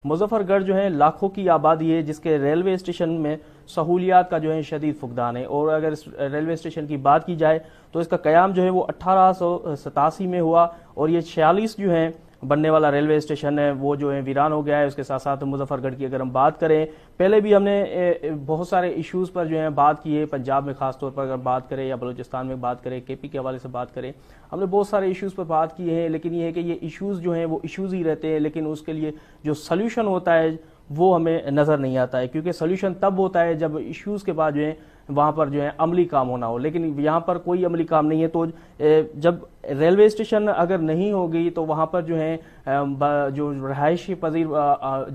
مظفر گڑھ جو ہے لاکھوں کی آبادی ہے، جس کے ریلوے اسٹیشن میں سہولیات کا جو ہے شدید فقدان ہے، اور اگر اس ریلوے اسٹیشن کی بات کی جائے تو اس کا قیام جو ہے وہ 1887 میں ہوا، اور یہ 46 جو ہے بننے والا ریلوے اسٹیشن ہے وہ جو ہے ویران ہو گیا ہے۔ اس کے ساتھ ساتھ مظفر گڑھ کی اگر ہم بات کریں، پہلے بھی ہم نے بہت سارے ایشوز پر جو ہے بات کی ہے، پنجاب میں خاص طور پر اگر بات کریں یا بلوچستان میں بات کریں، کے پی کے حوالے سے بات کریں، ہم نے بہت سارے ایشوز پر بات کی ہے، لیکن یہ ہے کہ یہ ایشوز جو ہیں وہ ایشوز ہی رہتے ہیں، لیکن اس کے لیے جو سلیوشن ہوتا ہے وہ ہمیں نظر نہیں آتا ہے، کیونکہ سلیوشن تب ہوتا ہے جب ایشوز کے بعد جو ہے وہاں پر جو ہے عملی کام ہونا ہو، لیکن یہاں پر کوئی عملی کام نہیں ہے۔ تو جب ریلوے اسٹیشن اگر نہیں ہوگی تو وہاں پر جو ہے جو رہائشی پذیر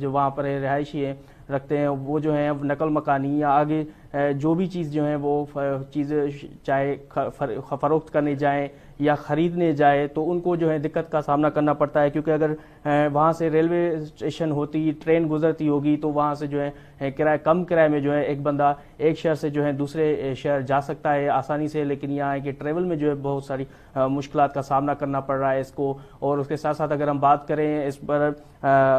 جو وہاں پر رہائشی ہے رکھتے ہیں وہ جو ہیں نقل مکانی یا آگے جو بھی چیز جو ہیں وہ چیزیں چاہے فروخت کرنے جائیں یا خریدنے جائے تو ان کو جو ہے دقت کا سامنا کرنا پڑتا ہے، کیونکہ اگر وہاں سے ریلوے اسٹیشن ہوتی، ٹرین گزرتی ہوگی تو وہاں سے جو ہے کرایہ کم کرائے میں جو ہے ایک بندہ ایک شہر سے جو ہے دوسرے شہر جا سکتا ہے آسانی سے، لیکن یہاں ہے کہ ٹریول میں جو ہے بہت ساری مشکلات کا سامنا کرنا پڑ رہا ہے اس کو۔ اور اس کے ساتھ ساتھ اگر ہم بات کریں اس پر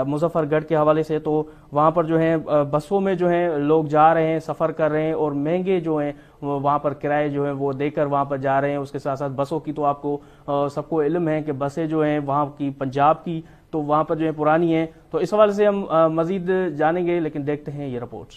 مظفر گڑھ کے حوالے سے تو وہاں پر جو ہے بسوں میں جو ہے لوگ جا رہے ہیں، سفر کر رہے ہیں، اور مہنگے جو ہیں وہاں پر کرائے جو ہیں وہ دے کر وہاں پر جا رہے ہیں۔ اس کے ساتھ ساتھ بسوں کی تو آپ کو سب کو علم ہے کہ بسیں جو ہیں وہاں کی پنجاب کی تو وہاں پر جو ہے پرانی ہیں، تو اس حوالے سے ہم مزید جانیں گے، لیکن دیکھتے ہیں یہ رپورٹ۔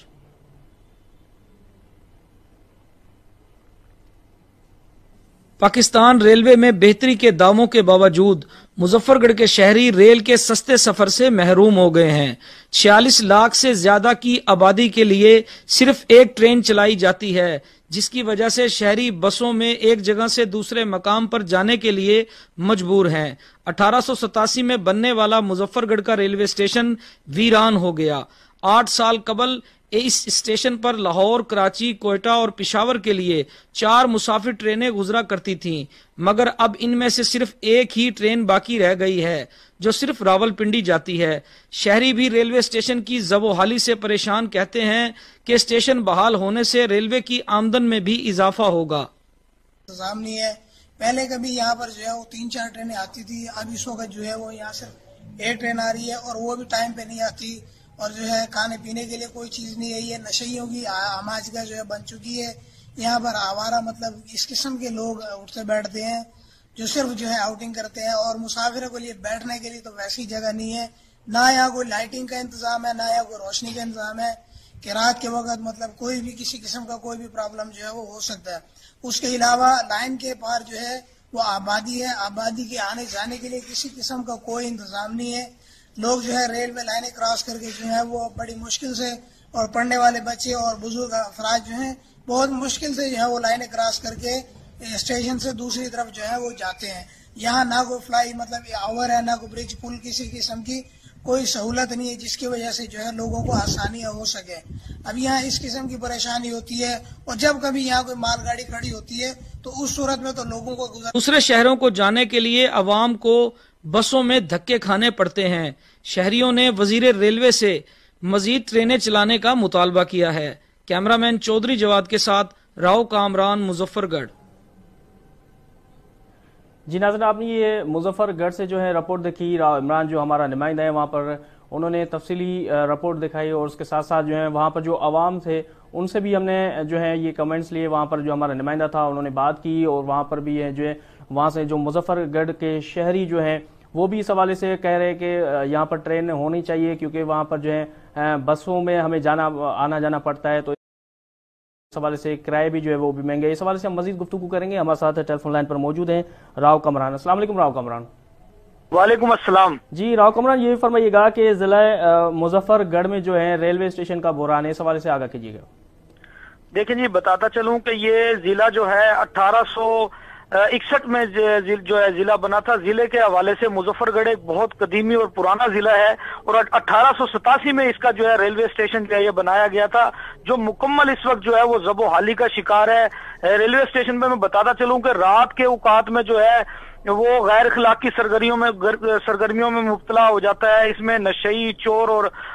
پاکستان ریلوے میں بہتری کے دعووں کے باوجود مظفر گڑھ کے شہری ریل کے سستے سفر سے محروم ہو گئے ہیں۔ 46 لاکھ سے زیادہ کی آبادی کے لیے صرف ایک ٹرین چلائی جاتی ہے، جس کی وجہ سے شہری بسوں میں ایک جگہ سے دوسرے مقام پر جانے کے لیے مجبور ہیں۔ 1887 میں بننے والا مظفر گڑھ کا ریلوے اسٹیشن ویران ہو گیا۔ 8 سال قبل اس اسٹیشن پر لاہور، کراچی، کوئٹہ اور پشاور کے لیے 4 مسافر ٹرینیں گزرا کرتی تھیں، مگر اب ان میں سے صرف ایک ہی ٹرین باقی رہ گئی ہے جو صرف راولپنڈی جاتی ہے۔ شہری بھی ریلوے اسٹیشن کی زب و حالی سے پریشان، کہتے ہیں کہ اسٹیشن بحال ہونے سے ریلوے کی آمدن میں بھی اضافہ ہوگا۔ انتظام نہیں ہے، پہلے کبھی یہاں پر جو ہے وہ 3-4 ٹرینیں آتی تھی، اب اس وقت جو ہے وہ یہاں صرف ایک ٹرین آ رہی ہے، اور وہ بھی ٹائم پہ نہیں آتی، اور جو ہے کھانے پینے کے لیے کوئی چیز نہیں ہے۔ یہ نشیوں کی آماج کا جو ہے بن چکی ہے یہاں پر۔ آوارہ مطلب اس قسم کے لوگ اٹھتے بیٹھتے ہیں جو صرف جو ہے آؤٹنگ کرتے ہیں، اور مسافروں کے لیے بیٹھنے کے لیے تو ویسی جگہ نہیں ہے، نہ یہاں کوئی لائٹنگ کا انتظام ہے، نہ یہاں کوئی روشنی کا انتظام ہے کہ رات کے وقت مطلب کوئی بھی کسی قسم کا کوئی بھی پرابلم جو ہے وہ ہو سکتا ہے۔ اس کے علاوہ لائن کے پار جو ہے وہ آبادی ہے، آبادی کے آنے جانے کے لیے کسی قسم کا کوئی انتظام نہیں ہے۔ لوگ جو ہے ریل میں لائنیں کراس کر کے جو ہے وہ بڑی مشکل سے، اور پڑھنے والے بچے اور بزرگ افراد جو ہیں بہت مشکل سے جو ہے وہ لائنیں کراس کر کے اسٹیشن سے دوسری طرف جو ہے وہ جاتے ہیں۔ یہاں نہ کوئی فلائی مطلب اوور ہے، نہ کوئی برج پل، کسی قسم کی کوئی سہولت نہیں ہے جس کی وجہ سے جو ہے لوگوں کو آسانیاں ہو سکے۔ اب یہاں اس قسم کی پریشانی ہوتی ہے، اور جب کبھی یہاں کوئی مال گاڑی کھڑی ہوتی ہے تو اس صورت میں تو لوگوں کو دوسرے شہروں کو جانے کے لیے عوام کو بسوں میں دھکے کھانے پڑتے ہیں۔ شہریوں نے وزیر ریلوے سے مزید ٹرینیں چلانے کا مطالبہ کیا ہے۔ کیمرامین چودھری جواد کے ساتھ راؤ کامران، مظفر گڑھ۔ جی ناظرین، آپ نے یہ مظفر گڑھ سے جو ہے رپورٹ دیکھی، راؤ عمران جو ہمارا نمائندہ ہے وہاں پر انہوں نے تفصیلی رپورٹ دکھائی، اور اس کے ساتھ ساتھ جو ہے وہاں پر جو عوام تھے ان سے بھی ہم نے جو ہے یہ کمنٹس لیے۔ وہاں پر جو ہمارا نمائندہ تھا انہوں نے بات کی، اور وہاں پر بھی جو ہے وہاں سے جو مظفر گڑھ کے شہری جو ہیں وہ بھی اس حوالے سے کہہ رہے کہ یہاں پر ٹرین ہونی چاہیے، کیونکہ وہاں پر جو ہے بسوں میں ہمیں آنا جانا پڑتا ہے، تو اس حوالے سے کرائے بھی جو ہے وہ بھی مہنگے۔ اس حوالے سے ہم مزید گفتگو کریں گے۔ ہمارے ساتھ ٹیلی فون لائن پر موجود ہیں راؤ کامران۔ السلام علیکم راؤ کامران۔ وعلیکم السلام۔ جی راؤ کامران، یہ فرمائیے گا کہ ضلع مظفر گڑھ میں جو ہے ریلوے اسٹیشن کا بحران ہے، اس حوالے سے آگاہ کیجیے گا۔ دیکھیں جی، بتاتا چلوں کہ یہ ضلع جو ہے 1861 میں جو ہے ضلع بنا تھا۔ ضلع کے حوالے سے مظفر گڑھ ایک بہت قدیمی اور پرانا ضلع ہے، اور 1887 میں اس کا جو ہے ریلوے اسٹیشن جو ہے یہ بنایا گیا تھا، جو مکمل اس وقت جو ہے وہ زب و حالی کا شکار ہے۔ ریلوے اسٹیشن پہ میں بتاتا چلوں کہ رات کے اوقات میں جو ہے وہ غیر اخلاقی سرگرمیوں میں مبتلا ہو جاتا ہے۔ اس میں نشئی، چور اور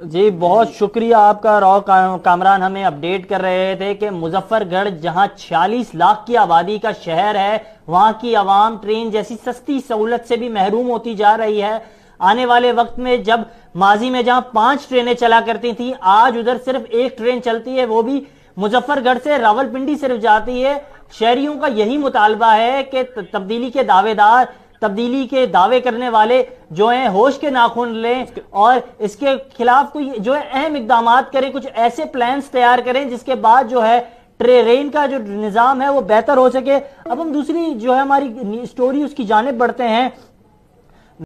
جی بہت شکریہ آپ کا راؤ کامران ہمیں اپڈیٹ کر رہے تھے کہ مظفر گڑھ جہاں 46 لاکھ کی آبادی کا شہر ہے وہاں کی عوام ٹرین جیسی سستی سہولت سے بھی محروم ہوتی جا رہی ہے. آنے والے وقت میں جب ماضی میں جہاں 5 ٹرینیں چلا کرتی تھیں آج ادھر صرف 1 ٹرین چلتی ہے, وہ بھی مظفر گڑھ سے راولپنڈی صرف جاتی ہے. شہریوں کا یہی مطالبہ ہے کہ تبدیلی کے دعوے دار, تبدیلی کے دعوے کرنے والے جو ہیں ہوش کے ناخن لیں اور اس کے خلاف کوئی جو ہے اہم اقدامات کریں, کچھ ایسے پلانز تیار کریں جس کے بعد جو ہے ٹرین کا جو نظام ہے وہ بہتر ہو سکے. اب ہم دوسری جو ہے ہماری سٹوری اس کی جانب بڑھتے ہیں.